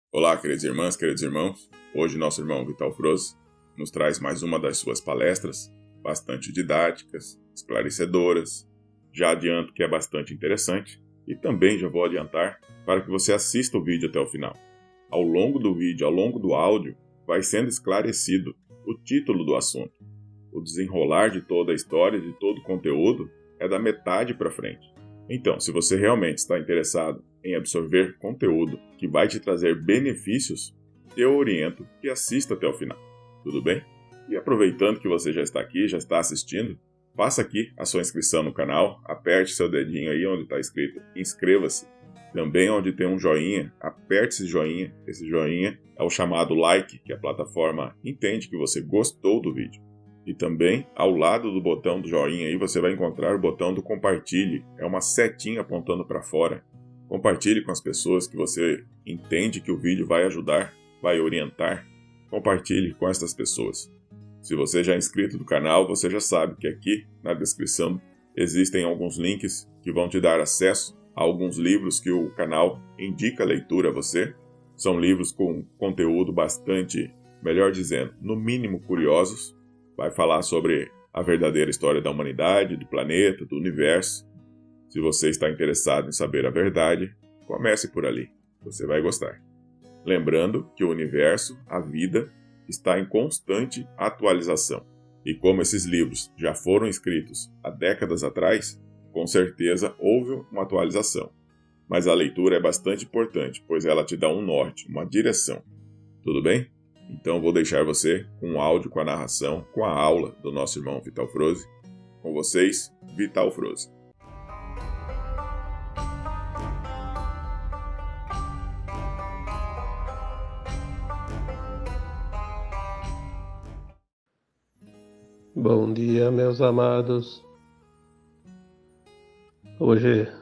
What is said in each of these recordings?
Olá, queridas irmãs, queridos irmãos. Hoje nosso irmão Vital Froze nos traz mais uma das suas palestras, bastante didáticas, esclarecedoras. Já adianto que é bastante interessante e também já vou adiantar para que você assista o vídeo até o final. Ao longo do vídeo, ao longo do áudio, vai sendo esclarecido o título do assunto. O desenrolar de toda a história, de todo o conteúdo, é da metade para frente. Então, se você realmente está interessado em absorver conteúdo que vai te trazer benefícios, eu oriento que assista até o final, tudo bem? E aproveitando que você já está aqui, já está assistindo, faça aqui a sua inscrição no canal, aperte seu dedinho aí onde está escrito inscreva-se. Também onde tem um joinha, aperte esse joinha é o chamado like, que a plataforma entende que você gostou do vídeo. E também, ao lado do botão do joinha aí, você vai encontrar o botão do compartilhe. É uma setinha apontando para fora. Compartilhe com as pessoas que você entende que o vídeo vai ajudar, vai orientar. Compartilhe com essas pessoas. Se você já é inscrito do canal, você já sabe que aqui na descrição existem alguns links que vão te dar acesso a alguns livros que o canal indica a leitura a você. São livros com conteúdo bastante, melhor dizendo, no mínimo curiosos. Vai falar sobre a verdadeira história da humanidade, do planeta, do universo. Se você está interessado em saber a verdade, comece por ali. Você vai gostar. Lembrando que o universo, a vida, está em constante atualização. E como esses livros já foram escritos há décadas atrás, com certeza houve uma atualização. Mas a leitura é bastante importante, pois ela te dá um norte, uma direção. Tudo bem? Então vou deixar você com um áudio, com a narração, com a aula do nosso irmão Vital Froze. Com vocês, Vital Froze. Bom dia, meus amados. Hoje é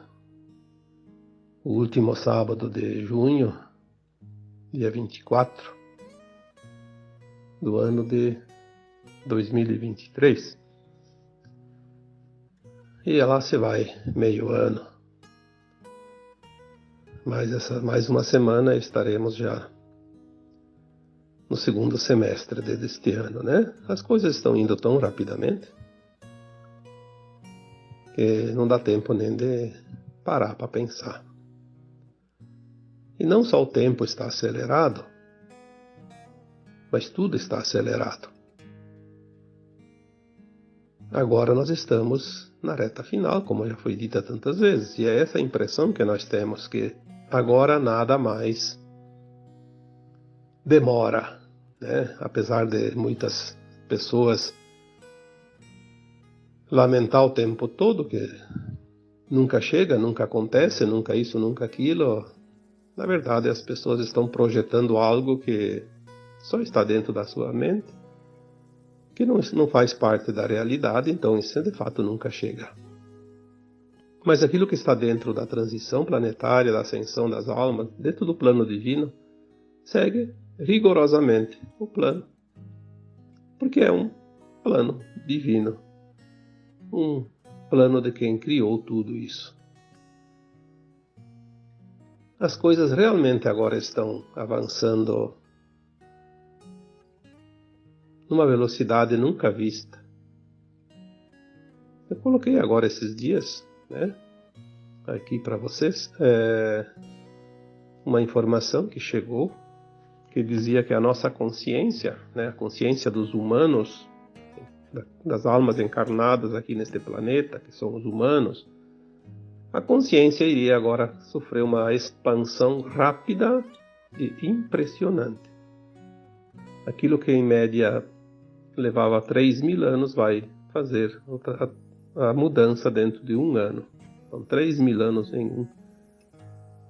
o último sábado de junho, dia 24 do ano de 2023. E lá se vai meio ano. Mais uma semana estaremos já no segundo semestre deste ano, né? As coisas estão indo tão rapidamente que não dá tempo nem de parar para pensar. E não só o tempo está acelerado, mas tudo está acelerado. Agora nós estamos na reta final, como já foi dita tantas vezes, e é essa a impressão que nós temos, que agora nada mais demora, né? Apesar de muitas pessoas lamentar o tempo todo que nunca chega, nunca acontece, nunca isso, nunca aquilo. Na verdade, as pessoas estão projetando algo que só está dentro da sua mente, que não faz parte da realidade, então isso de fato nunca chega. Mas aquilo que está dentro da transição planetária, da ascensão das almas, dentro do plano divino, segue rigorosamente o plano. Porque é um plano divino. Um plano de quem criou tudo isso. As coisas realmente agora estão avançando numa velocidade nunca vista. Eu coloquei agora esses dias, né, aqui para vocês, uma informação que chegou, que dizia que a nossa consciência, né, a consciência dos humanos, das almas encarnadas aqui neste planeta, que são os humanos, a consciência iria agora sofrer uma expansão rápida e impressionante. Aquilo que em média levava 3.000 anos vai fazer a mudança dentro de um ano. Então, 3.000 anos em um.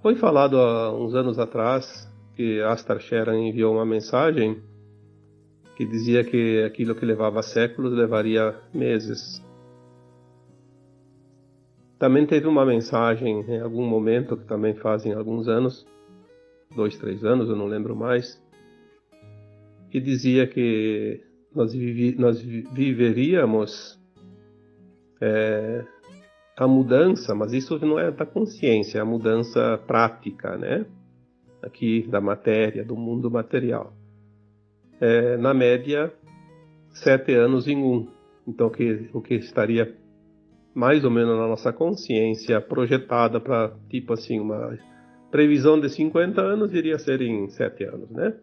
Foi falado há uns anos atrás que Astar Sheran enviou uma mensagem que dizia que aquilo que levava séculos levaria meses. Também teve uma mensagem em algum momento, que também fazem alguns anos, 2, 3 anos, eu não lembro mais, que dizia que nós viveríamos a mudança, mas isso não é da consciência, é a mudança prática, né? aqui da matéria, do mundo material. Na média, 7 anos em um. Então, o que estaria mais ou menos na nossa consciência projetada para, tipo assim, uma previsão de 50 anos iria ser em 7 anos, né?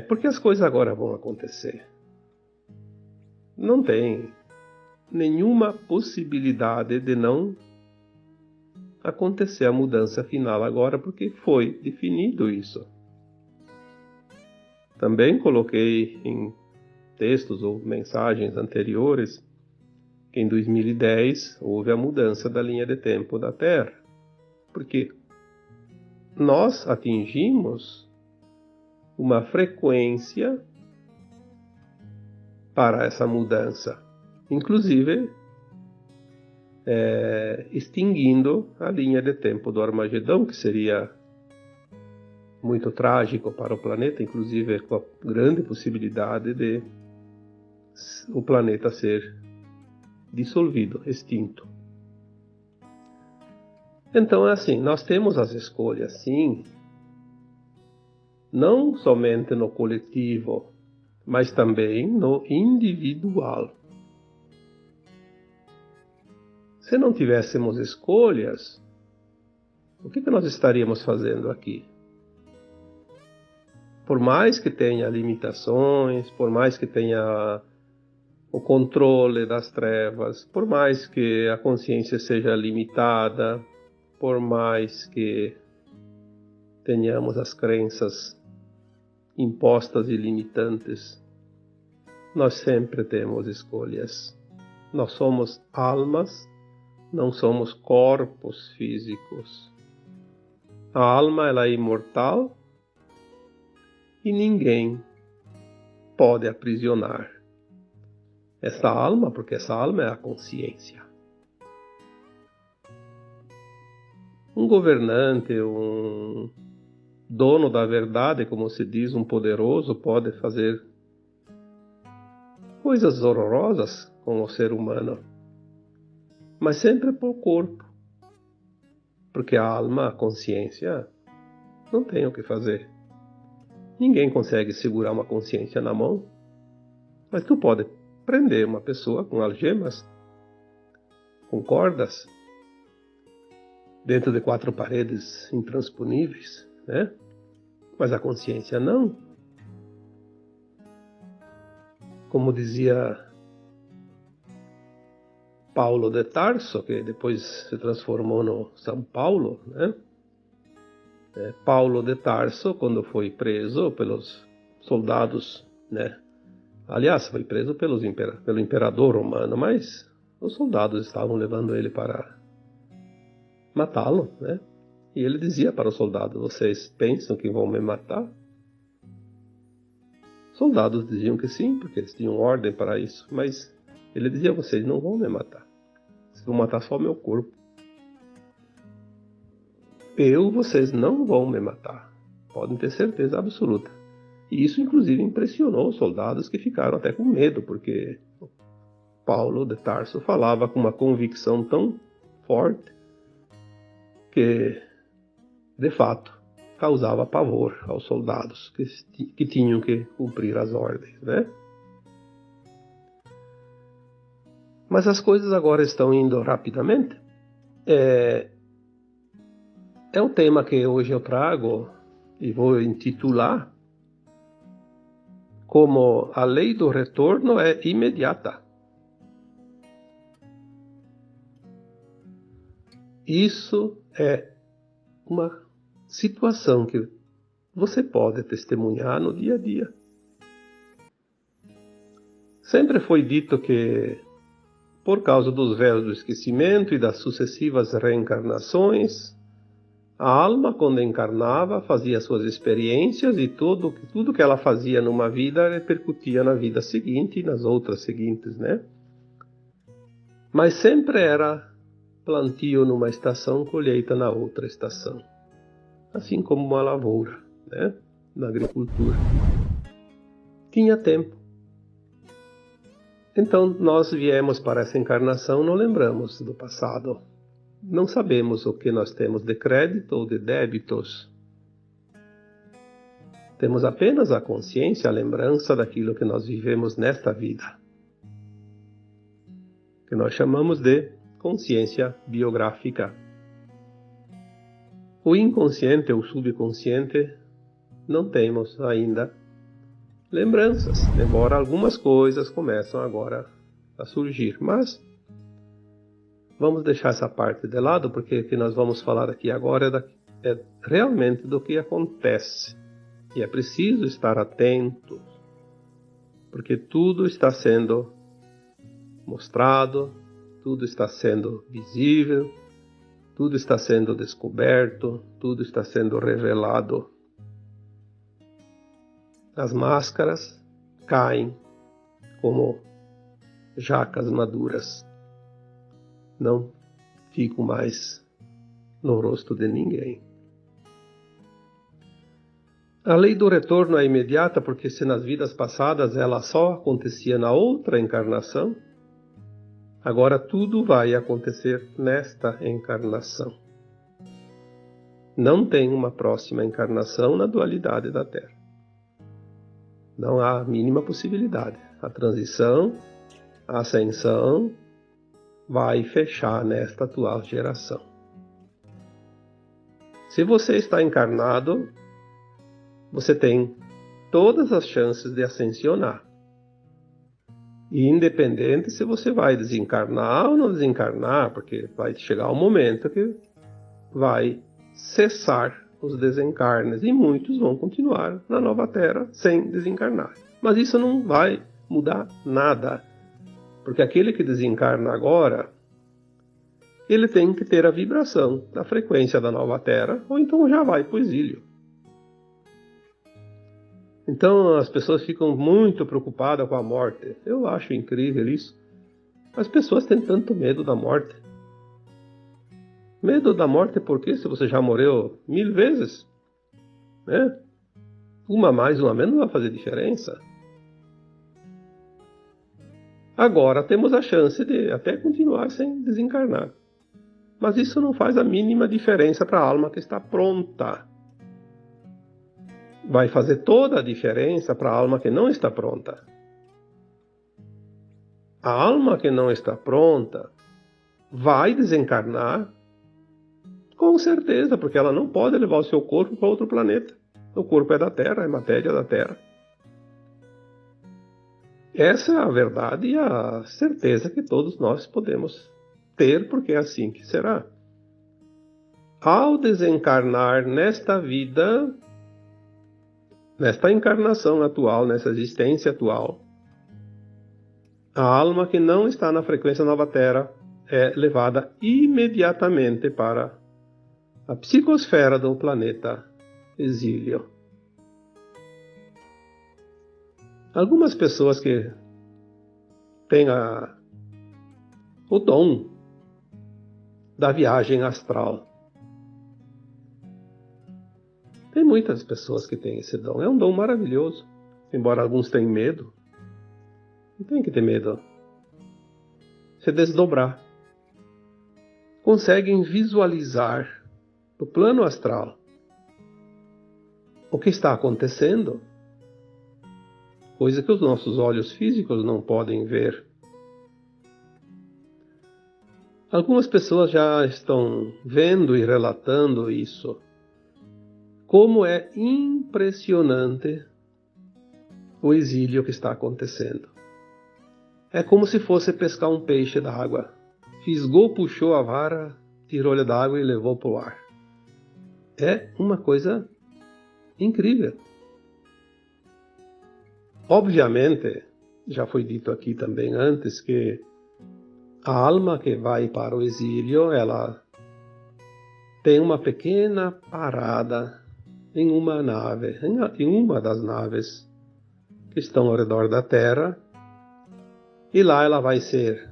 Porque as coisas agora vão acontecer. Não tem nenhuma possibilidade de não acontecer a mudança final agora, porque foi definido isso. Também coloquei em textos ou mensagens anteriores que em 2010 houve a mudança da linha de tempo da Terra, porque nós atingimos uma frequência para essa mudança, inclusive extinguindo a linha de tempo do Armagedão, que seria muito trágico para o planeta, inclusive com a grande possibilidade de o planeta ser dissolvido, extinto. Então é assim, nós temos as escolhas, sim, não somente no coletivo, mas também no individual. Se não tivéssemos escolhas, o que nós estaríamos fazendo aqui? Por mais que tenha limitações, por mais que tenha o controle das trevas, por mais que a consciência seja limitada, por mais que tenhamos as crenças impostas e limitantes, nós sempre temos escolhas. Nós somos almas, não somos corpos físicos. A alma, ela é imortal e ninguém pode aprisionar essa alma, porque essa alma é a consciência. Um governante, um dono da verdade, como se diz, um poderoso, pode fazer coisas horrorosas com o ser humano, mas sempre por corpo, porque a alma, a consciência, não tem o que fazer. Ninguém consegue segurar uma consciência na mão, mas tu pode prender uma pessoa com algemas, com cordas, dentro de 4 paredes intransponíveis, né? Mas a consciência não. Como dizia Paulo de Tarso, que depois se transformou no São Paulo, né? Paulo de Tarso, quando foi preso pelos soldados, né? Aliás, foi preso pelo imperador romano, mas os soldados estavam levando ele para matá-lo, né? E ele dizia para os soldados: vocês pensam que vão me matar? Os soldados diziam que sim, porque eles tinham ordem para isso, mas ele dizia: vocês não vão me matar, vocês vão matar só meu corpo. Vocês não vão me matar, podem ter certeza absoluta. E isso inclusive impressionou os soldados, que ficaram até com medo, porque Paulo de Tarso falava com uma convicção tão forte que, de fato, causava pavor aos soldados que tinham que cumprir as ordens, né? Mas as coisas agora estão indo rapidamente. É um tema que hoje eu trago e vou intitular como a lei do retorno é imediata. Isso é uma situação que você pode testemunhar no dia a dia. Sempre foi dito que, por causa dos véus do esquecimento e das sucessivas reencarnações, a alma, quando encarnava, fazia suas experiências e tudo que ela fazia numa vida repercutia na vida seguinte e nas outras seguintes, né? Mas sempre era plantio numa estação, colheita na outra estação. Assim como uma lavoura, né? Na agricultura. Tinha tempo. Então nós viemos para essa encarnação, não lembramos do passado. não sabemos o que nós temos de crédito ou de débitos. Temos apenas a consciência, a lembrança daquilo que nós vivemos nesta vida, que nós chamamos de consciência biográfica. O inconsciente ou subconsciente não temos ainda lembranças, embora algumas coisas começam agora a surgir, mas vamos deixar essa parte de lado, porque o que nós vamos falar aqui agora é realmente do que acontece. E é preciso estar atento, porque tudo está sendo mostrado, tudo está sendo visível, tudo está sendo descoberto, tudo está sendo revelado. As máscaras caem como jacas maduras. Não ficam mais no rosto de ninguém. A lei do retorno é imediata, porque se nas vidas passadas ela só acontecia na outra encarnação, agora tudo vai acontecer nesta encarnação. Não tem uma próxima encarnação na dualidade da Terra. Não há a mínima possibilidade. A transição, a ascensão, vai fechar nesta atual geração. Se você está encarnado, você tem todas as chances de ascensionar. E independente se você vai desencarnar ou não desencarnar, porque vai chegar um momento que vai cessar os desencarnes e muitos vão continuar na nova Terra sem desencarnar. Mas isso não vai mudar nada, porque aquele que desencarna agora, ele tem que ter a vibração da frequência da nova Terra, ou então já vai para o exílio. Então as pessoas ficam muito preocupadas com a morte. Eu acho incrível isso. As pessoas têm tanto medo da morte. Medo da morte porque se você já morreu 1000 vezes, né? Uma mais, uma menos não vai fazer diferença. Agora temos a chance de até continuar sem desencarnar. Mas isso não faz a mínima diferença para a alma que está pronta. Vai fazer toda a diferença para a alma que não está pronta. A alma que não está pronta vai desencarnar com certeza, porque ela não pode levar o seu corpo para outro planeta. O corpo é da Terra, é matéria da Terra. Essa é a verdade e a certeza que todos nós podemos ter, porque é assim que será. Ao desencarnar nesta vida, nesta encarnação atual, nessa existência atual, a alma que não está na frequência nova Terra é levada imediatamente para a psicosfera do planeta exílio. Algumas pessoas que têm o dom da viagem astral. Tem muitas pessoas que têm esse dom. É um dom maravilhoso. Embora alguns tenham medo. Não tem que ter medo. Se desdobrar. Conseguem visualizar no plano astral o que está acontecendo. Coisa que os nossos olhos físicos não podem ver. Algumas pessoas já estão vendo e relatando isso. Como é impressionante o exílio que está acontecendo. É como se fosse pescar um peixe da água. Fisgou, puxou a vara, tirou-lhe da água e levou para o ar. É uma coisa incrível. Obviamente, já foi dito aqui também antes que a alma que vai para o exílio, ela tem uma pequena parada em uma nave, em uma das naves que estão ao redor da Terra, e lá ela vai ser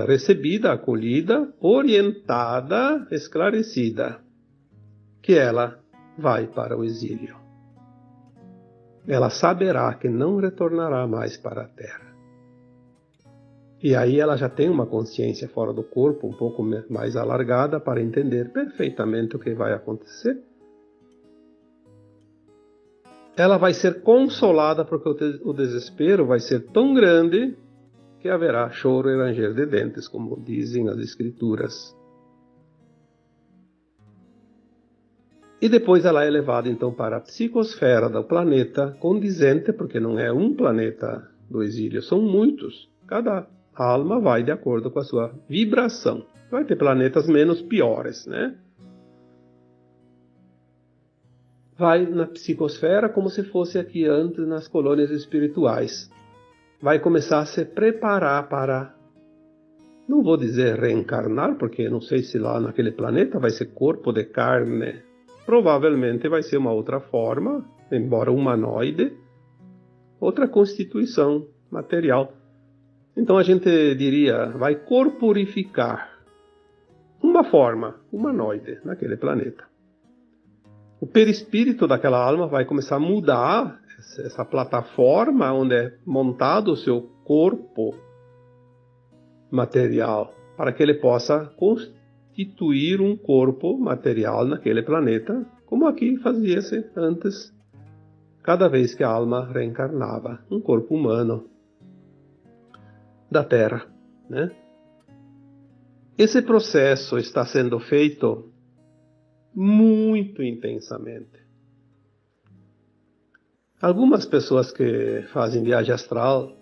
recebida, acolhida, orientada, esclarecida, que ela vai para o exílio. Ela saberá que não retornará mais para a Terra. E aí ela já tem uma consciência fora do corpo, um pouco mais alargada, para entender perfeitamente o que vai acontecer. Ela vai ser consolada porque o desespero vai ser tão grande que haverá choro e ranger de dentes, como dizem as escrituras. E depois ela é levada então para a psicosfera do planeta condizente, porque não é um planeta do exílio, são muitos. Cada alma vai de acordo com a sua vibração. Vai ter planetas menos piores, né? Vai na psicosfera como se fosse aqui antes nas colônias espirituais. Vai começar a se preparar para, não vou dizer reencarnar, porque não sei se lá naquele planeta vai ser corpo de carne. Provavelmente vai ser uma outra forma, embora humanoide, outra constituição material. Então a gente diria, vai corporificar uma forma humanoide naquele planeta. O perispírito daquela alma vai começar a mudar essa plataforma onde é montado o seu corpo material, para que ele possa constituir um corpo material naquele planeta, como aqui fazia-se antes, cada vez que a alma reencarnava, um corpo humano da Terra, né? Esse processo está sendo feito muito intensamente. Algumas pessoas que fazem viagem astral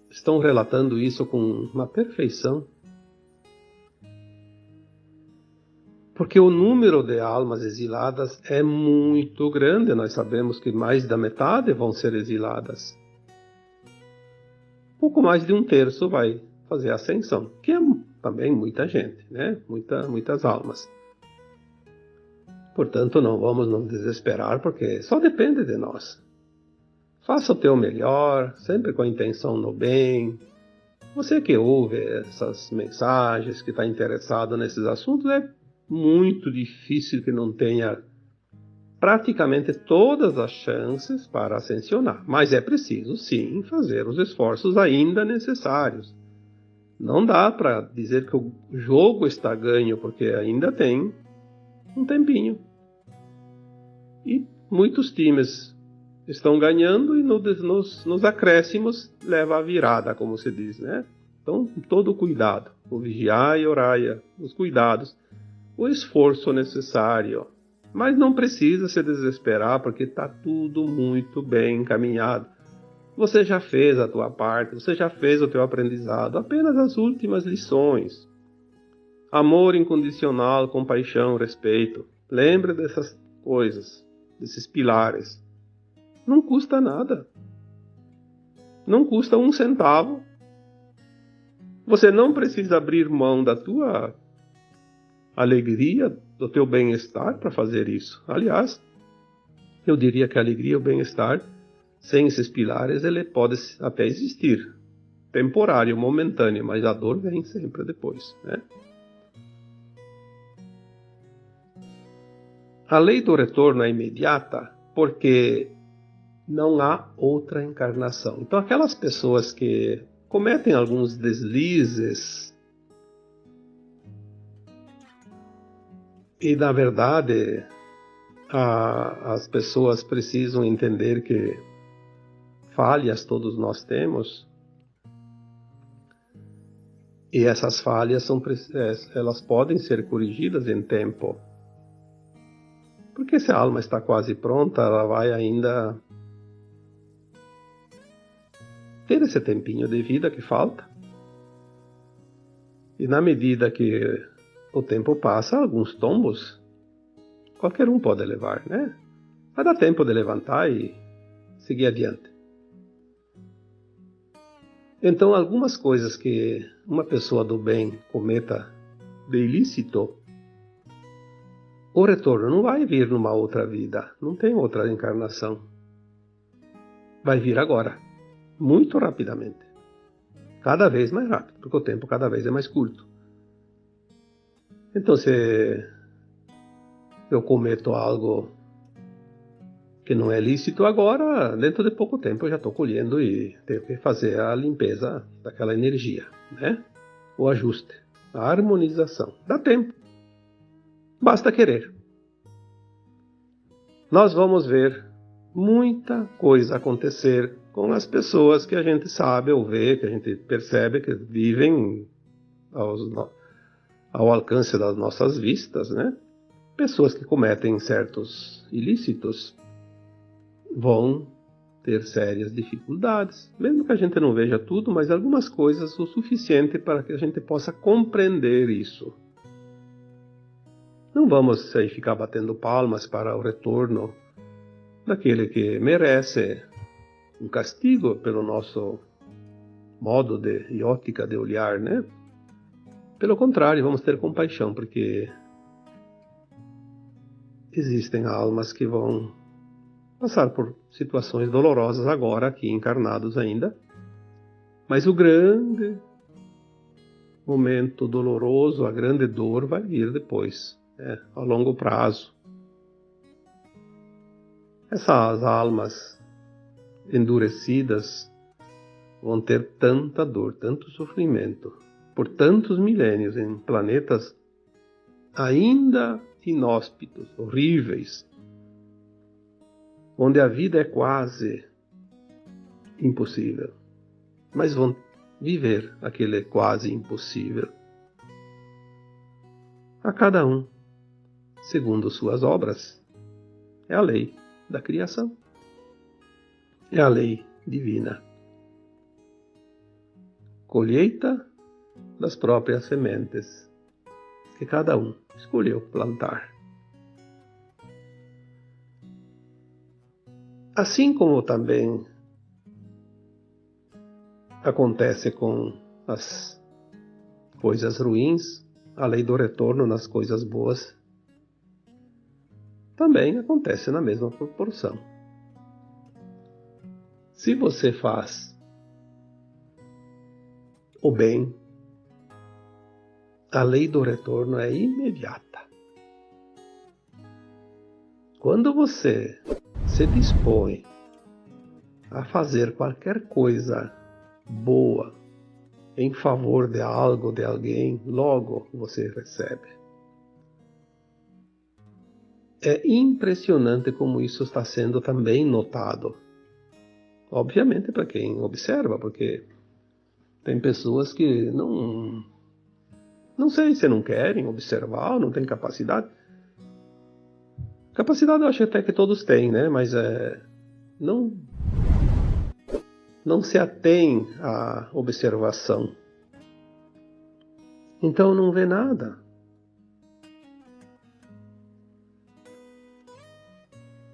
estão relatando isso com uma perfeição. Porque o número de almas exiladas é muito grande. Nós sabemos que mais da metade vão ser exiladas. Pouco mais de 1/3 vai fazer a ascensão, que é também muita gente, né? Muitas almas. Portanto, não vamos nos desesperar, porque só depende de nós. Faça o teu melhor, sempre com a intenção no bem. Você que ouve essas mensagens, que está interessado nesses assuntos, é muito difícil que não tenha praticamente todas as chances para ascensionar. Mas é preciso, sim, fazer os esforços ainda necessários. Não dá para dizer que o jogo está ganho, porque ainda tem um tempinho. E muitos times estão ganhando e nos acréscimos leva a virada, como se diz, né? Então, todo o cuidado, o vigiar e orar, os cuidados, o esforço necessário. Mas não precisa se desesperar, porque está tudo muito bem encaminhado. Você já fez a tua parte, você já fez o teu aprendizado, apenas as últimas lições. Amor incondicional, compaixão, respeito. Lembre dessas coisas, desses pilares. Não custa nada. Não custa 1 centavo. Você não precisa abrir mão da tua alegria, do teu bem-estar para fazer isso. Aliás, eu diria que a alegria e o bem-estar, sem esses pilares, ele pode até existir. Temporário, momentâneo, mas a dor vem sempre depois, né? A lei do retorno é imediata porque não há outra encarnação. Então, aquelas pessoas que cometem alguns deslizes e, na verdade, as pessoas precisam entender que falhas todos nós temos, e essas falhas elas podem ser corrigidas em tempo. Porque se a alma está quase pronta, ela vai ainda ter esse tempinho de vida que falta. E na medida que o tempo passa, alguns tombos qualquer um pode levar, né? Vai dar tempo de levantar e seguir adiante. Então, algumas coisas que uma pessoa do bem cometa de ilícito, o retorno não vai vir numa outra vida, não tem outra encarnação. Vai vir agora, muito rapidamente. Cada vez mais rápido, porque o tempo cada vez é mais curto. Então, se eu cometo algo que não é lícito agora, dentro de pouco tempo eu já estou colhendo e tenho que fazer a limpeza daquela energia, né? O ajuste, a harmonização. Dá tempo. Basta querer. Nós vamos ver muita coisa acontecer com as pessoas que a gente sabe ou vê, que a gente percebe que vivem ao alcance das nossas vistas, né? Pessoas que cometem certos ilícitos vão ter sérias dificuldades, mesmo que a gente não veja tudo, mas algumas coisas o suficiente para que a gente possa compreender isso. Não vamos aí ficar batendo palmas para o retorno daquele que merece um castigo pelo nosso modo e ótica de olhar, né? Pelo contrário, vamos ter compaixão, porque existem almas que vão passar por situações dolorosas agora, aqui encarnados ainda, mas o grande momento doloroso, a grande dor vai vir depois, a longo prazo. Essas almas endurecidas vão ter tanta dor, tanto sofrimento, por tantos milênios em planetas ainda inóspitos, horríveis, onde a vida é quase impossível, mas vão viver aquele quase impossível. A cada um, segundo suas obras, é a lei da criação, é a lei divina. Colheita das próprias sementes que cada um escolheu plantar. Assim como também acontece com as coisas ruins, a lei do retorno nas coisas boas também acontece na mesma proporção. Se você faz o bem, a lei do retorno é imediata. Quando você se dispõe a fazer qualquer coisa boa em favor de algo, de alguém, logo você recebe. É impressionante como isso está sendo também notado. Obviamente para quem observa, porque tem pessoas que não sei se não querem observar, não têm capacidade. Capacidade eu acho até que todos têm, né? Mas não se atém à observação. Então não vê nada.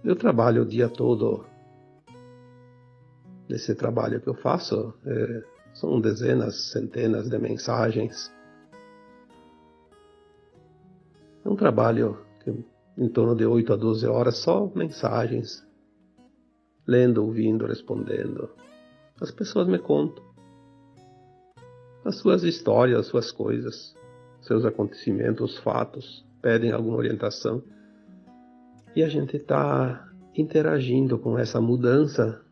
Eu trabalho o dia todo, nesse trabalho que eu faço, são dezenas, centenas de mensagens. É um trabalho que em torno de 8 a 12 horas, só mensagens, lendo, ouvindo, respondendo. As pessoas me contam as suas histórias, as suas coisas, seus acontecimentos, os fatos, pedem alguma orientação. E a gente está interagindo com essa mudança,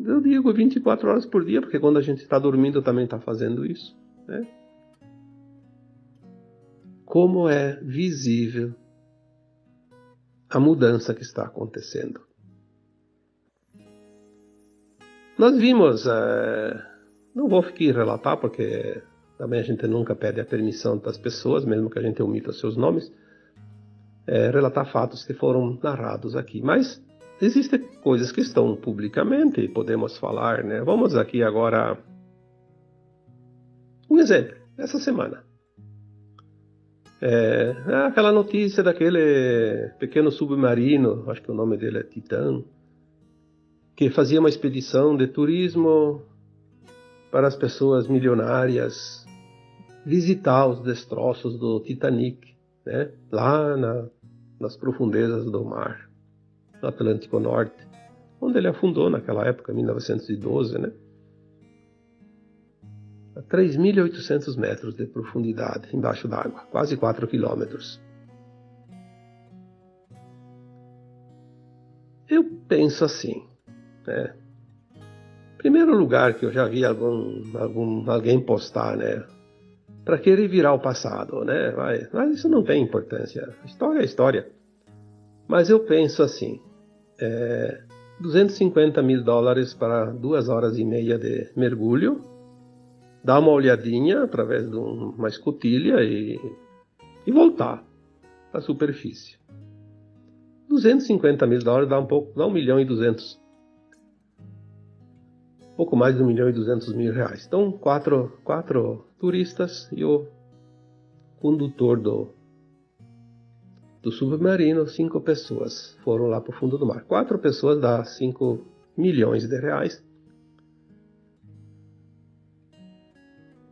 eu digo 24 horas por dia, porque quando a gente está dormindo também está fazendo isso, né? Como é visível a mudança que está acontecendo. Nós vimos, não vou aqui relatar, porque também a gente nunca pede a permissão das pessoas, mesmo que a gente omita seus nomes, relatar fatos que foram narrados aqui. Mas existem coisas que estão publicamente e podemos falar, né? Vamos aqui agora um exemplo, essa semana. Aquela notícia daquele pequeno submarino, acho que o nome dele é Titã, que fazia uma expedição de turismo para as pessoas milionárias visitar os destroços do Titanic, né? Lá nas profundezas do mar, no Atlântico Norte, onde ele afundou naquela época, 1912, né? A 3.800 metros de profundidade embaixo d'água, quase 4 quilômetros. Eu penso assim, né? Primeiro lugar que eu já vi alguém postar, né? Para que revirar o passado, né? Mas isso não tem importância. História é história. Mas eu penso assim, $250.000 para 2 horas e meia de mergulho, dar uma olhadinha através de uma escotilha e voltar à superfície. $250.000 dá dá 1.200.000. Pouco mais de R$ 1.200.000. Então, quatro turistas e o condutor do submarino, 5 pessoas foram lá para o fundo do mar. 4 pessoas dá R$ 5 milhões.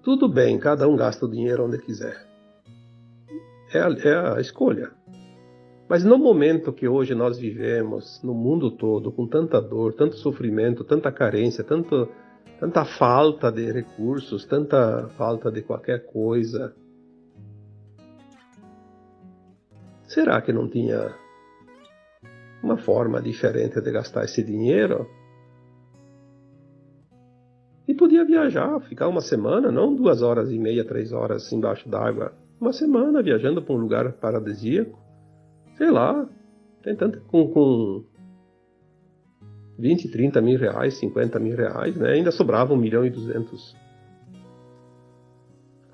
Tudo bem, cada um gasta o dinheiro onde quiser. É a escolha. Mas no momento que hoje nós vivemos, no mundo todo, com tanta dor, tanto sofrimento, tanta carência, tanta falta de recursos, tanta falta de qualquer coisa, será que não tinha uma forma diferente de gastar esse dinheiro? E podia viajar, ficar uma semana, não 2 horas e meia, 3 horas embaixo d'água. Uma semana viajando para um lugar paradisíaco. Sei lá, tem tanto com 20, 30 mil reais, 50 mil reais, né? Ainda sobrava 1.200.000.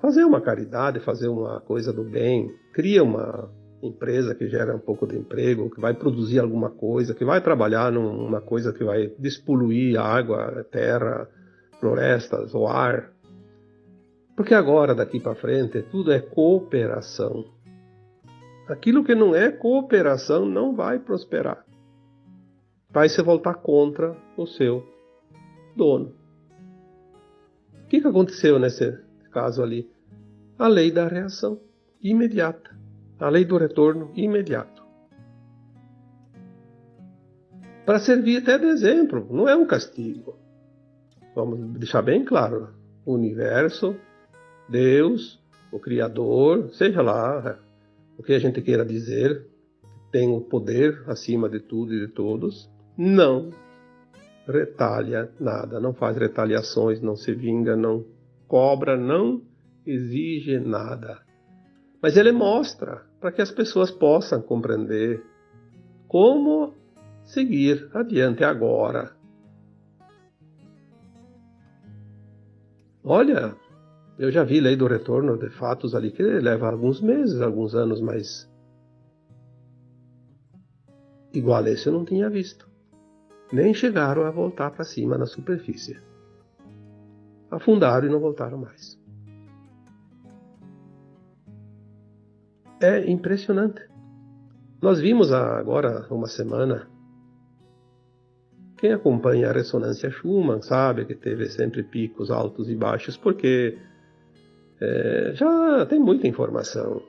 Fazer uma caridade, fazer uma coisa do bem, cria uma empresa que gera um pouco de emprego, que vai produzir alguma coisa, que vai trabalhar numa coisa que vai despoluir a água, a terra, florestas, o ar. Porque agora, daqui para frente, tudo é cooperação. Aquilo que não é cooperação não vai prosperar. Vai se voltar contra o seu dono. O que aconteceu nesse caso ali? A lei da reação imediata. A lei do retorno imediato. Para servir até de exemplo, não é um castigo. Vamos deixar bem claro. O universo, Deus, o Criador, seja lá o que a gente queira dizer, tem o poder acima de tudo e de todos, não retalha nada, não faz retaliações, não se vinga, não cobra, não exige nada. Mas ele mostra para que as pessoas possam compreender como seguir adiante agora. Olha, eu já vi lei do retorno de fatos ali que leva alguns meses, alguns anos, mas igual a esse eu não tinha visto. Nem chegaram a voltar para cima na superfície. Afundaram e não voltaram mais. É impressionante. Nós vimos agora, uma semana, quem acompanha a ressonância Schumann sabe que teve sempre picos altos e baixos, porque já tem muita informação.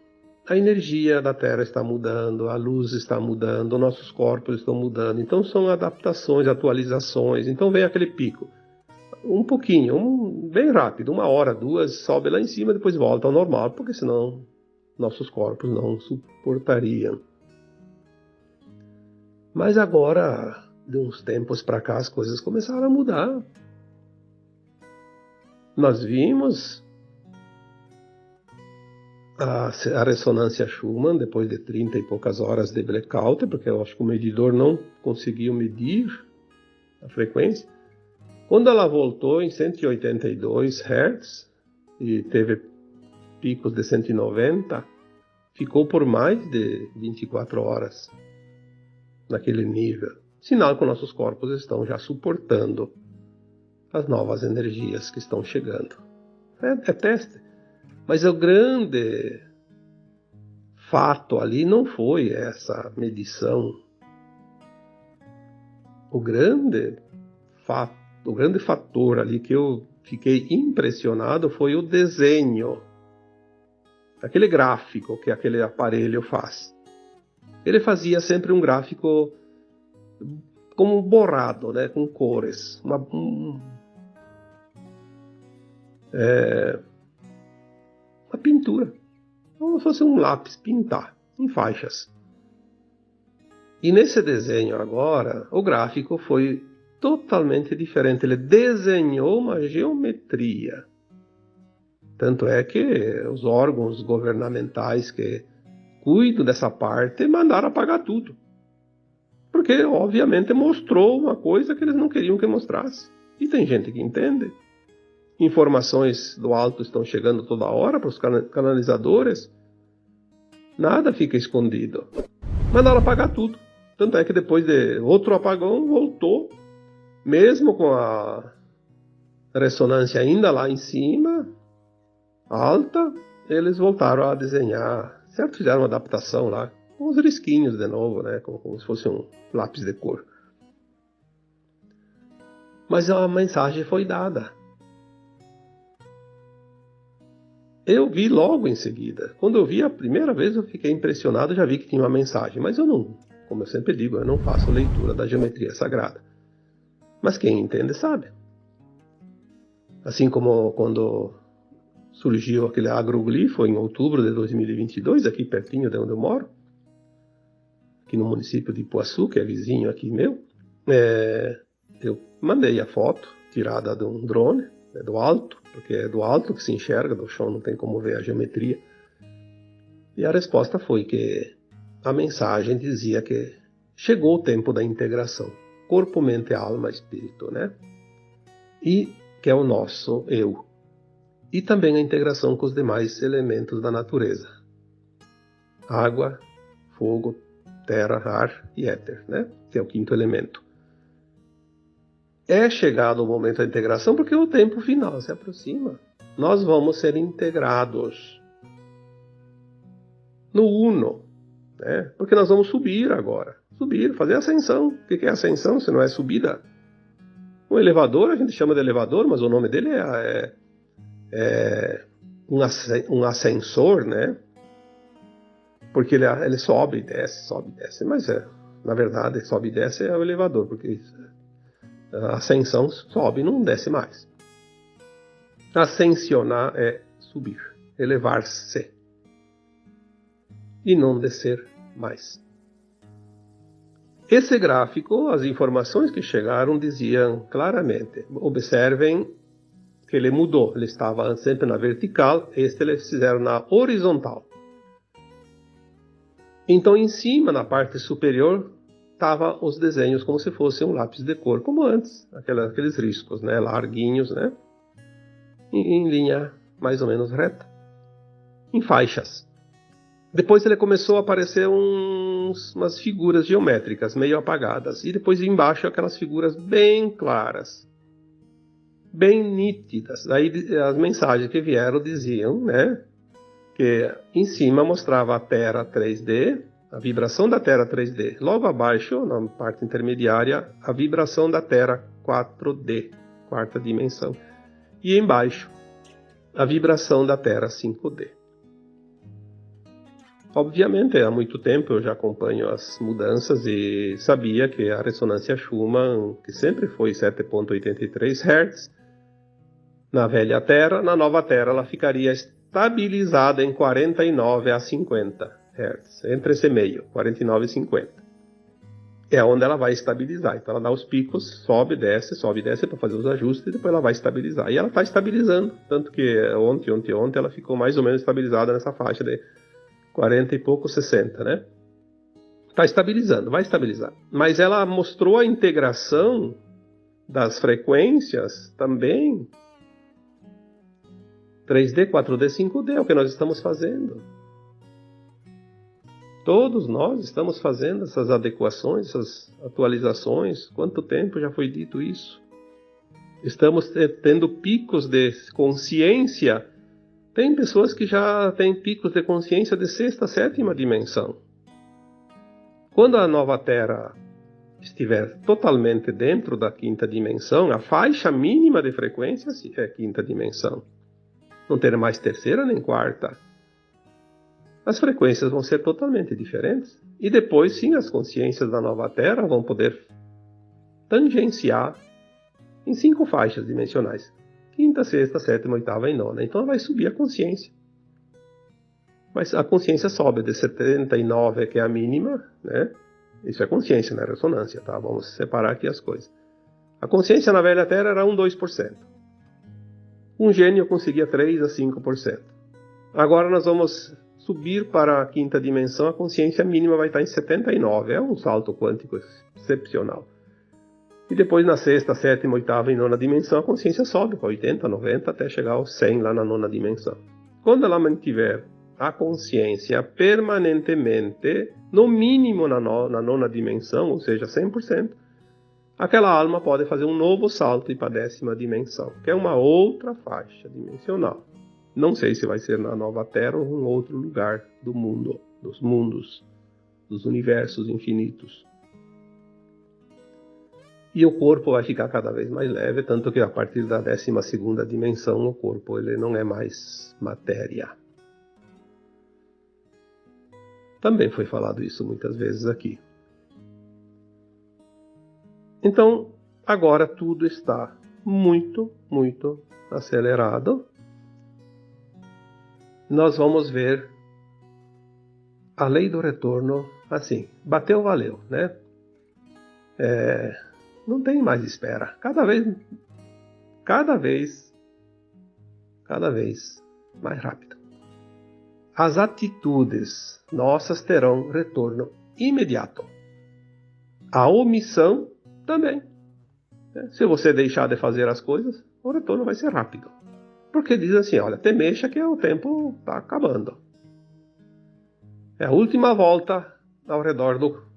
A energia da Terra está mudando, a luz está mudando, nossos corpos estão mudando. Então são adaptações, atualizações. Então vem aquele pico. Um pouquinho, bem rápido, 1 hora, 2, sobe lá em cima, depois volta ao normal, porque senão nossos corpos não suportariam. Mas agora, de uns tempos para cá, as coisas começaram a mudar. Nós vimos a ressonância Schumann, depois de 30 e poucas horas de blackout, porque eu acho que o medidor não conseguiu medir a frequência. Quando ela voltou em 182 Hz e teve picos de 190, ficou por mais de 24 horas naquele nível. Sinal que nossos corpos estão já suportando as novas energias que estão chegando. É teste. Mas o grande fato ali não foi essa medição. O grande fator ali que eu fiquei impressionado foi o desenho. Aquele gráfico que aquele aparelho faz. Ele fazia sempre um gráfico como borrado, né, com cores. Uma pintura. Como se fosse um lápis, pintar em faixas. E nesse desenho agora, o gráfico foi totalmente diferente. Ele desenhou uma geometria. Tanto é que os órgãos governamentais que cuidam dessa parte mandaram apagar tudo. Porque, obviamente, mostrou uma coisa que eles não queriam que mostrasse. E tem gente que entende. Informações do alto estão chegando toda hora para os canalizadores. Nada fica escondido. Mandaram apagar tudo. Tanto é que depois de outro apagão, voltou. Mesmo com a ressonância ainda lá em cima, alta, eles voltaram a desenhar. Certo, fizeram uma adaptação lá. Com os risquinhos de novo, né? Como se fosse um lápis de cor. Mas a mensagem foi dada. Eu vi logo em seguida. Quando eu vi a primeira vez, eu fiquei impressionado, já vi que tinha uma mensagem. Mas eu não, como eu sempre digo, eu não faço leitura da geometria sagrada. Mas quem entende sabe. Assim como quando surgiu aquele agroglifo em outubro de 2022, aqui pertinho de onde eu moro, aqui no município de Ipuaçu, que é vizinho aqui meu, eu mandei a foto tirada de um drone, do alto, porque é do alto que se enxerga, do chão não tem como ver a geometria. E a resposta foi que a mensagem dizia que chegou o tempo da integração, corpo, mente, alma, espírito, né? E que é o nosso eu. E também a integração com os demais elementos da natureza. Água, fogo, terra, ar e éter, né? Que é o quinto elemento. É chegado o momento da integração porque o tempo final se aproxima. Nós vamos ser integrados no Uno, né? Porque nós vamos subir agora. Subir, fazer ascensão. O que é ascensão se não é subida? O elevador, a gente chama de elevador, mas o nome dele é um ascensor, né? Porque ele sobe e desce. Mas na verdade, sobe e desce é o elevador, porque a ascensão sobe e não desce mais. Ascensionar é subir, elevar-se e não descer mais. Esse gráfico, as informações que chegaram diziam claramente, observem que ele mudou, ele estava sempre na vertical, eles fizeram na horizontal. Então em cima, na parte superior, estavam os desenhos como se fosse um lápis de cor, como antes, aqueles riscos, né, larguinhos, né, em linha mais ou menos reta, em faixas. Depois ele começou a aparecer umas figuras geométricas meio apagadas, e depois embaixo aquelas figuras bem claras, bem nítidas. Aí as mensagens que vieram diziam, né, que em cima mostrava a Terra 3D, a vibração da Terra 3D. Logo abaixo, na parte intermediária, a vibração da Terra 4D, quarta dimensão. E embaixo, a vibração da Terra 5D. Obviamente, há muito tempo eu já acompanho as mudanças e sabia que a ressonância Schumann, que sempre foi 7.83 Hz, na velha Terra, na nova Terra ela ficaria estabilizada em 49 a 50 Hz, entre esse meio, 49 e 50. É onde ela vai estabilizar. Então ela dá os picos, sobe e desce para fazer os ajustes e depois ela vai estabilizar. E ela está estabilizando, tanto que ontem ela ficou mais ou menos estabilizada nessa faixa de 40 e pouco, 60, né? Está estabilizando, vai estabilizar. Mas ela mostrou a integração das frequências também. 3D, 4D, 5D é o que nós estamos fazendo. Todos nós estamos fazendo essas adequações, essas atualizações. Quanto tempo já foi dito isso? Estamos tendo picos de consciência. Tem pessoas que já têm picos de consciência de sexta, sétima dimensão. Quando a nova Terra estiver totalmente dentro da quinta dimensão, a faixa mínima de frequência é quinta dimensão. Não ter mais terceira nem quarta. As frequências vão ser totalmente diferentes. E depois, sim, as consciências da nova Terra vão poder tangenciar em 5 faixas dimensionais. Quinta, sexta, sétima, oitava e nona. Então vai subir a consciência. Mas a consciência sobe de 79, que é a mínima, né? Isso é consciência, não é ressonância, tá? Vamos separar aqui as coisas. A consciência na velha Terra era 2%. Um gênio conseguia 3 a 5%. Agora nós vamos subir para a quinta dimensão, a consciência mínima vai estar em 79%. É um salto quântico excepcional. E depois na sexta, sétima, oitava e nona dimensão, a consciência sobe para 80, 90, até chegar aos 100 lá na nona dimensão. Quando ela mantiver a consciência permanentemente, no mínimo na nona dimensão, ou seja, 100%, aquela alma pode fazer um novo salto e ir para a 10ª dimensão, que é uma outra faixa dimensional. Não sei se vai ser na nova Terra ou em outro lugar do mundo, dos mundos, dos universos infinitos. E o corpo vai ficar cada vez mais leve, tanto que a partir da 12ª dimensão o corpo ele não é mais matéria. Também foi falado isso muitas vezes aqui. Então, agora tudo está muito, muito acelerado. Nós vamos ver a lei do retorno assim. Bateu, valeu, né? Não tem mais espera. Cada vez mais rápido. As atitudes nossas terão retorno imediato. A omissão também. Se você deixar de fazer as coisas, o retorno vai ser rápido. Porque diz assim, olha, te mexa que o tempo está acabando. É a última volta ao redor do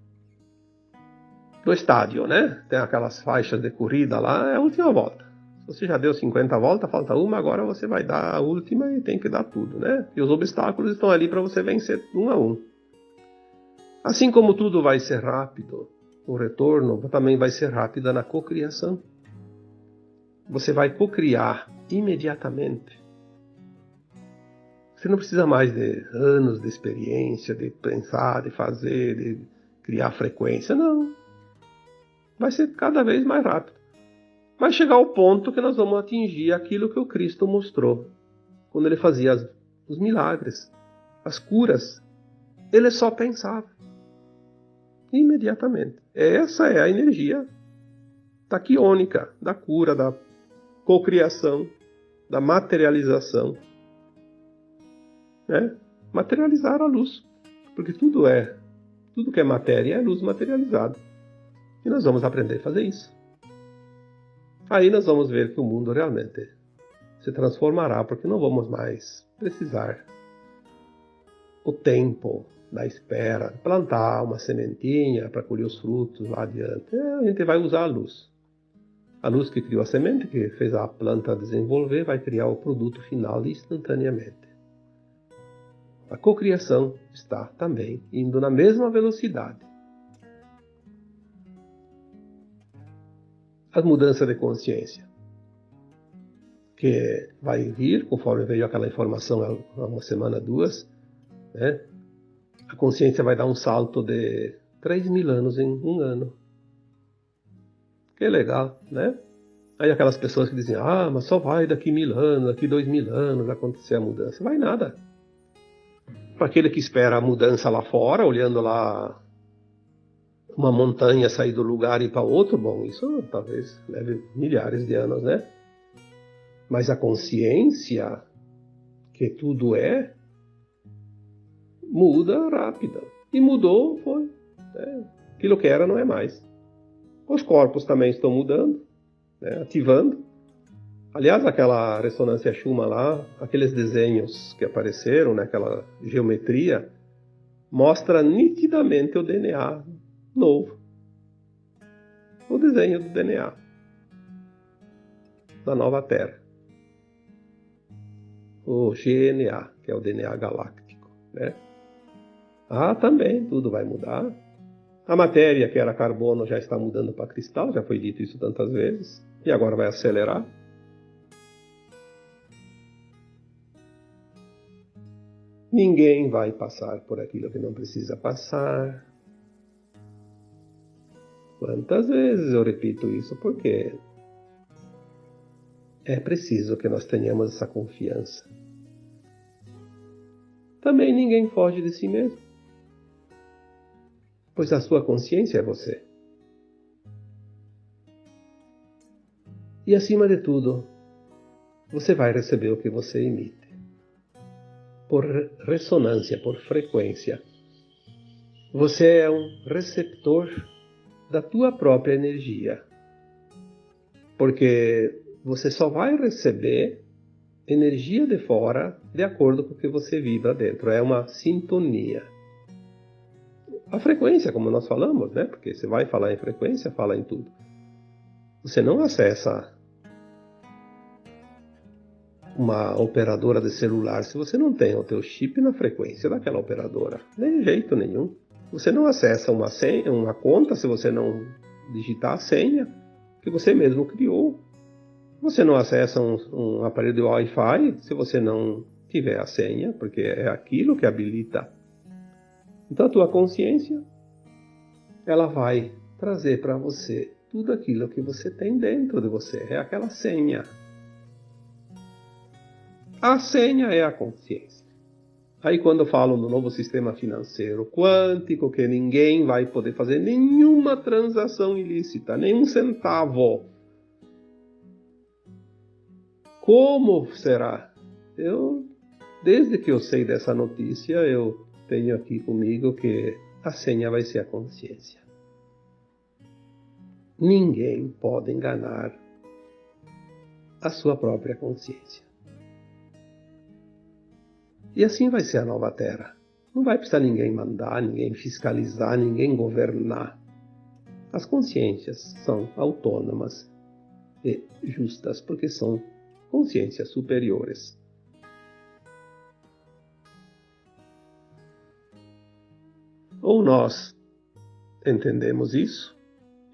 estádio, né? Tem aquelas faixas de corrida lá, é a última volta. Se você já deu 50 voltas, falta uma, agora você vai dar a última e tem que dar tudo, né? E os obstáculos estão ali para você vencer um a um. Assim como tudo vai ser rápido, o retorno também vai ser rápido na cocriação. Você vai cocriar imediatamente. Você não precisa mais de anos de experiência, de pensar, de fazer, de criar frequência, não. Vai ser cada vez mais rápido. Vai chegar ao ponto que nós vamos atingir aquilo que o Cristo mostrou. Quando ele fazia os milagres, as curas, ele só pensava. Imediatamente. Essa é a energia taquiônica, da cura, da cocriação, da materialização. Materializar a luz. Porque tudo que é matéria é luz materializada. E nós vamos aprender a fazer isso. Aí nós vamos ver que o mundo realmente se transformará, porque não vamos mais precisar o tempo da espera, plantar uma sementinha para colher os frutos lá adiante. A gente vai usar a luz. A luz que criou a semente, que fez a planta desenvolver, vai criar o produto final instantaneamente. A cocriação está também indo na mesma velocidade. A mudança de consciência, que vai vir, conforme veio aquela informação há uma semana, 2, né? A consciência vai dar um salto de 3.000 anos em um ano. Que legal, né? Aí aquelas pessoas que dizem, mas só vai daqui 1.000 anos, daqui 2.000 anos acontecer a mudança. Vai nada. Para aquele que espera a mudança lá fora, olhando lá uma montanha sair do lugar e ir para outro, bom, isso talvez leve milhares de anos, né? Mas a consciência que tudo muda rápida. E mudou, foi. Aquilo que era não é mais. Os corpos também estão mudando, né? Ativando. Aliás, aquela ressonância Schumann lá, aqueles desenhos que apareceram, né? Aquela geometria, mostra nitidamente o DNA novo. O desenho do DNA da nova Terra. O GNA, que é o DNA galáctico, né? Também tudo vai mudar. A matéria, que era carbono, já está mudando para cristal, já foi dito isso tantas vezes, e agora vai acelerar. Ninguém vai passar por aquilo que não precisa passar. Quantas vezes eu repito isso? Porque é preciso que nós tenhamos essa confiança. Também ninguém foge de si mesmo. pois a sua consciência é você. E acima de tudo, você vai receber o que você emite. Por ressonância, por frequência. Você é um receptor da tua própria energia. Porque você só vai receber energia de fora de acordo com o que você vibra dentro. É uma sintonia. A frequência, como nós falamos, né? Porque você vai falar em frequência, fala em tudo. Você não acessa uma operadora de celular se você não tem o teu chip na frequência daquela operadora. De jeito nenhum. Você não acessa uma conta se você não digitar a senha que você mesmo criou. Você não acessa um aparelho de Wi-Fi se você não tiver a senha, porque é aquilo que habilita. Então a tua consciência, ela vai trazer para você tudo aquilo que você tem dentro de você. É aquela senha. A senha é a consciência. Aí quando eu falo no novo sistema financeiro quântico, que ninguém vai poder fazer nenhuma transação ilícita, nenhum centavo. Como será? Desde que eu sei dessa notícia, eu tenho aqui comigo que a senha vai ser a consciência. Ninguém pode enganar a sua própria consciência. E assim vai ser a nova Terra. Não vai precisar ninguém mandar, ninguém fiscalizar, ninguém governar. As consciências são autônomas e justas, porque são consciências superiores. Ou nós entendemos isso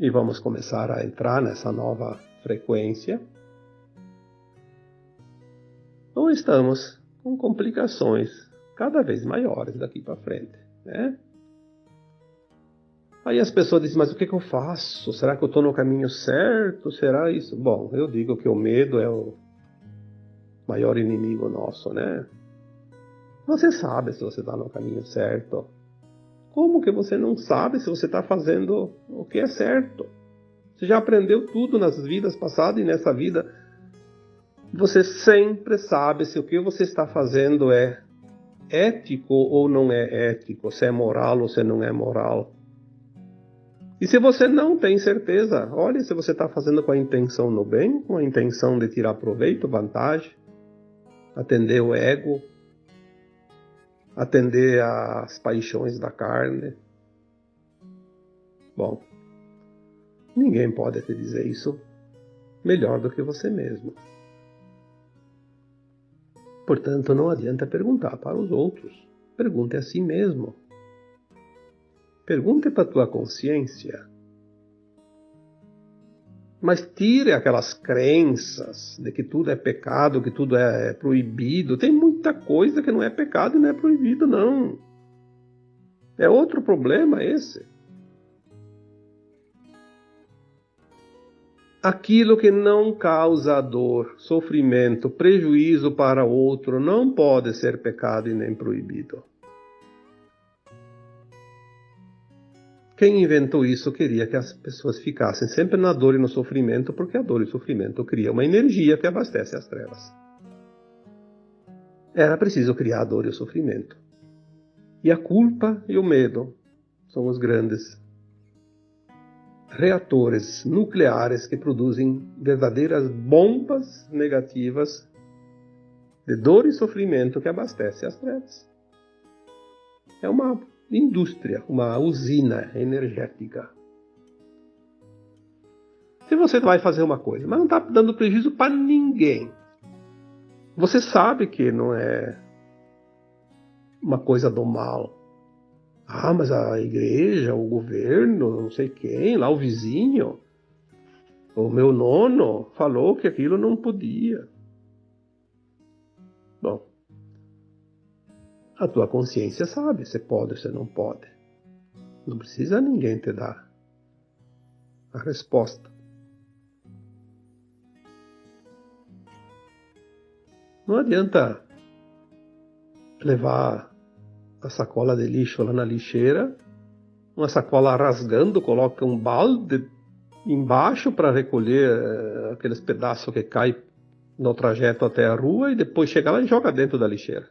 e vamos começar a entrar nessa nova frequência, ou estamos com complicações cada vez maiores daqui para frente, né? Aí as pessoas dizem, mas o que eu faço? Será que eu estou no caminho certo? Será isso? Bom, eu digo que o medo é o maior inimigo nosso, né? Você sabe se você está no caminho certo. Como que você não sabe se você está fazendo o que é certo? Você já aprendeu tudo nas vidas passadas e nessa vida. Você sempre sabe se o que você está fazendo é ético ou não é ético, se é moral ou se não é moral. E se você não tem certeza, olhe se você está fazendo com a intenção no bem, com a intenção de tirar proveito, vantagem, atender o ego, atender às paixões da carne. Bom, ninguém pode te dizer isso melhor do que você mesmo. Portanto, não adianta perguntar para os outros. Pergunte a si mesmo. Pergunte para a tua consciência. Mas tire aquelas crenças de que tudo é pecado, que tudo é proibido. Tem muita coisa que não é pecado e não é proibido, não. É outro problema esse. Aquilo que não causa dor, sofrimento, prejuízo para outro não pode ser pecado e nem proibido. Quem inventou isso queria que as pessoas ficassem sempre na dor e no sofrimento, porque a dor e o sofrimento criam uma energia que abastece as trevas. Era preciso criar a dor e o sofrimento. E a culpa e o medo são os grandes reatores nucleares que produzem verdadeiras bombas negativas de dor e sofrimento que abastecem as trevas. É uma indústria, uma usina energética. Se você vai fazer uma coisa, mas não está dando prejuízo para ninguém, você sabe que não é uma coisa do mal. Ah, mas a igreja, o governo, não sei quem, lá o vizinho, o meu nono falou que aquilo não podia. Bom, a tua consciência sabe se pode ou se não pode. Não precisa ninguém te dar a resposta. Não adianta levar a sacola de lixo lá na lixeira uma sacola rasgando, coloca um balde embaixo para recolher aqueles pedaços que caem no trajeto até a rua e depois chega lá e joga dentro da lixeira.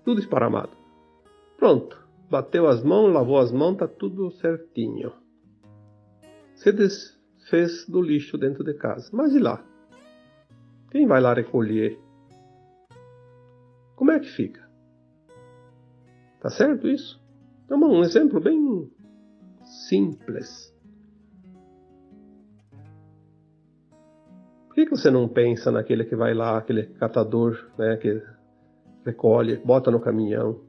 Tudo esparramado. Pronto. Bateu as mãos, lavou as mãos, tá tudo certinho. Você desfez do lixo dentro de casa. Mas e lá? Quem vai lá recolher? Como é que fica? Tá certo isso? É um exemplo bem simples. Por que você não pensa naquele que vai lá, aquele catador, né, que recolhe, bota no caminhão?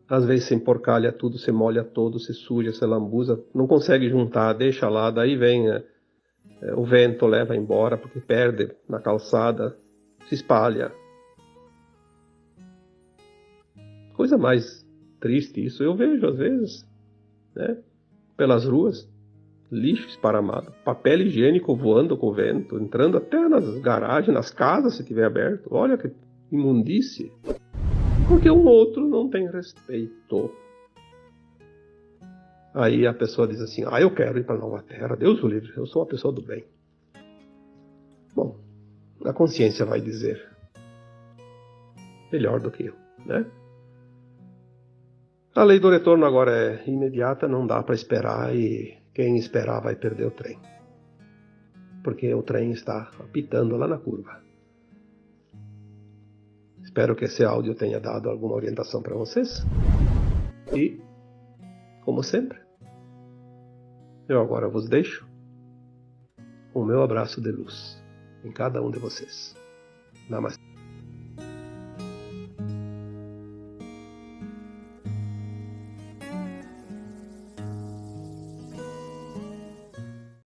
Às vezes você emporcalha tudo, você molha todo, você suja, você lambuza, não consegue juntar, deixa lá, daí vem o vento, leva embora, porque perde na calçada, se espalha. Coisa mais triste isso, eu vejo às vezes, né, pelas ruas, lixo esparramado, papel higiênico voando com o vento, entrando até nas garagens, nas casas se tiver aberto. Olha que imundície. Porque um outro não tem respeito. Aí a pessoa diz assim, eu quero ir para Nova Terra, Deus o livre, eu sou uma pessoa do bem. Bom, a consciência vai dizer, melhor do que eu, né? A lei do retorno agora é imediata, não dá para esperar e quem esperar vai perder o trem. Porque o trem está apitando lá na curva. Espero que esse áudio tenha dado alguma orientação para vocês. E, como sempre, eu agora vos deixo o meu abraço de luz em cada um de vocês. Namastê.